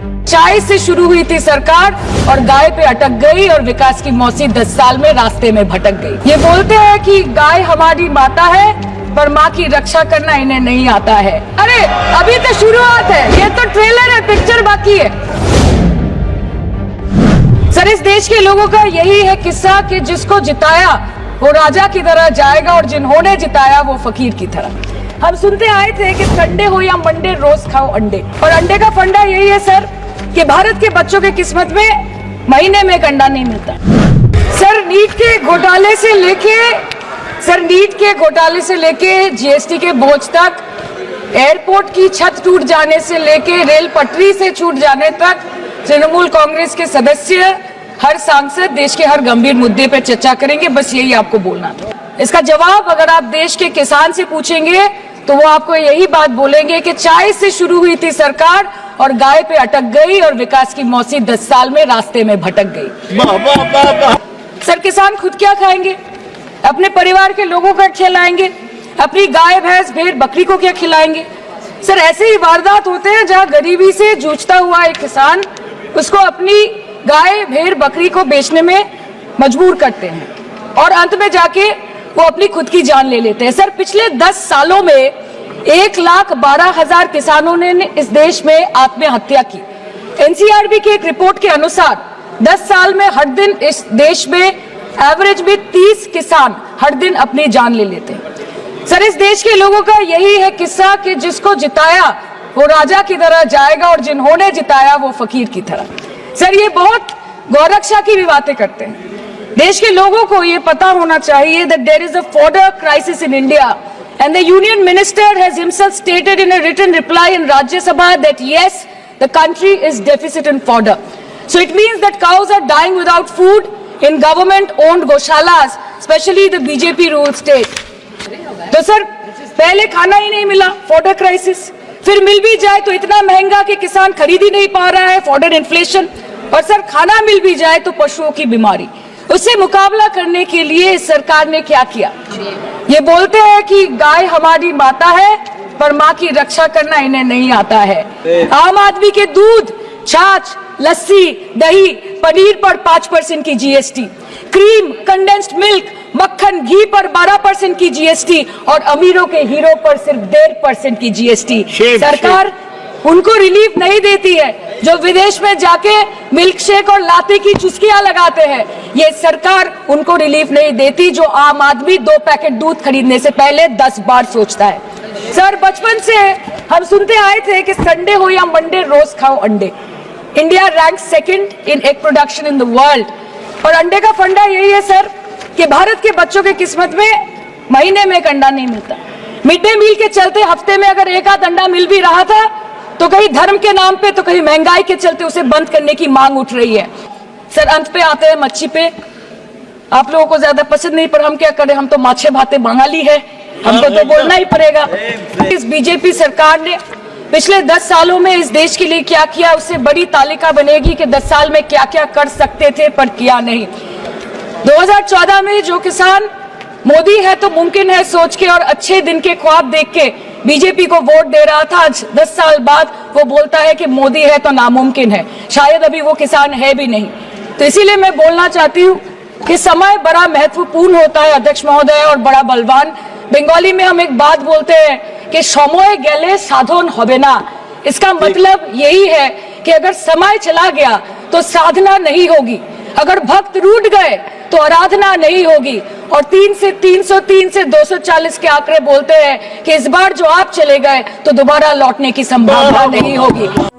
चाय से शुरू हुई थी सरकार और गाय पे अटक गई और विकास की मौसी 10 साल में रास्ते में भटक गई। ये बोलते हैं कि गाय हमारी माता है पर माँ की रक्षा करना इन्हें नहीं आता है। अरे अभी तो शुरुआत है, ये तो ट्रेलर है, पिक्चर बाकी है। सर, इस देश के लोगों का यही है किस्सा कि जिसको जिताया वो राजा की तरह जाएगा और जिन्होंने जिताया वो फकीर की तरह। हम सुनते आए थे कि संडे हो या मंडे रोज खाओ अंडे, और अंडे का फंडा यही है सर कि भारत के बच्चों के किस्मत में महीने में एक अंडा नहीं मिलता। सर, नीट के घोटाले से लेके जीएसटी के बोझ तक, एयरपोर्ट की छत टूट जाने से लेके रेल पटरी से छूट जाने तक, तृणमूल कांग्रेस के सदस्य, हर सांसद देश के हर गंभीर मुद्दे पर चर्चा करेंगे। बस यही आपको बोलना था। इसका जवाब अगर आप देश के किसान से पूछेंगे तो वो आपको यही बात बोलेंगे कि चाय से शुरू हुई थी सरकार और गाय पे अटक गई और विकास की मौसी 10 साल में रास्ते में भटक गई। सर, किसान खुद क्या खाएंगे? अपने परिवार के लोगों का खिलाएंगे? अपनी गाय भैंस भेड़ बकरी को क्या खिलाएंगे? सर, ऐसे ही वारदात होते हैं जहां गरीबी से जूझता हुआ एक किसान उसको अपनी गाय भेड़ बकरी को बेचने में मजबूर करते हैं और अंत में जाके वो अपनी खुद की जान ले लेते हैं। सर, पिछले 10 सालों में 1,12,000 किसानों ने इस देश में आत्महत्या की। एनसीआरबी की एक रिपोर्ट के अनुसार 10 साल में हर दिन इस देश में एवरेज में 30 किसान हर दिन अपनी जान ले लेते हैं। सर, इस देश के लोगों का यही है किस्सा कि जिसको जिताया वो राजा की तरह जाएगा और जिन्होंने जिताया वो फकीर की तरह। सर, ये बहुत गौरक्षा की भी बातें करते हैं। देश के लोगों को ये पता होना चाहिए that there is a fodder crisis in India and the union minister has himself stated in a written reply in Rajya Sabha that yes, the country is deficit in fodder. So it means that cows are dying without food in government owned goshalas, especially the BJP ruled state. तो sir, पहले खाना ही नहीं मिला, fodder crisis, फिर मिल भी जाए तो इतना महंगा कि किसान खरीद ही नहीं पा रहा है, fodder inflation, और सर खाना मिल भी जाए तो पशुओं की बीमारी। उससे मुकाबला करने के लिए इस सरकार ने क्या किया? ये बोलते हैं कि गाय हमारी माता है पर माँ की रक्षा करना इन्हें नहीं आता है। आम आदमी के दूध, छाछ, लस्सी, दही, पनीर पर 5% की जीएसटी, क्रीम, कंडेंस्ड मिल्क, मक्खन, घी पर 12% की जीएसटी और अमीरों के हीरो पर सिर्फ 1.5% की जीएसटी। सरकार उनको रिलीफ नहीं देती है जो विदेश में जाके मिल्क शेक और लाते की चुस्कियां लगाते हैं। ये सरकार उनको रिलीफ नहीं देती जो आम आदमी 2 पैकेट दूध खरीदने से पहले 10 बार सोचता है। सर, बचपन से हम सुनते आए थे कि संडे हो या मंडे रोज खाओ अंडे। India rank 2nd in egg production in the world, और अंडे का फंडा यही है सर कि भारत के बच्चों के किस्मत में महीने में एक अंडा नहीं मिलता। मिड डे मील के चलते हफ्ते में अगर एक आध अंडा मिल भी रहा था तो कहीं धर्म के नाम पे तो कहीं महंगाई के चलते उसे बंद करने की मांग उठ रही है। सर, अंत पे आते हैं मच्छी पे। आप लोगों को ज्यादा पसंद नहीं, पर हम क्या करें, हम तो माछे भाते बंगाली है, हमको तो बोलना ही पड़ेगा। इस बीजेपी सरकार ने पिछले 10 सालों में इस देश के लिए क्या किया, उससे बड़ी तालिका बनेगी कि 10 साल में क्या क्या कर सकते थे पर किया नहीं। 2014 में जो किसान मोदी है तो मुमकिन है सोच के और अच्छे दिन के ख्वाब देख के बीजेपी को वोट दे रहा था, आज 10 साल बाद वो बोलता है कि मोदी है तो नामुमकिन है। शायद अभी वो किसान है भी नहीं। तो इसीलिए मैं बोलना चाहती हूँ कि समय बड़ा महत्वपूर्ण होता है अध्यक्ष महोदय, और बड़ा बलवान। बंगाली में हम एक बात बोलते हैं कि समय गेले साधन होबे ना। इसका मतलब यही है कि अगर समय चला गया तो साधना नहीं होगी, अगर भक्त रूठ गए तो आराधना नहीं होगी। और 3 से 303 से 240 के आंकड़े बोलते हैं कि इस बार जो आप चले गए तो दोबारा लौटने की संभावना नहीं होगी।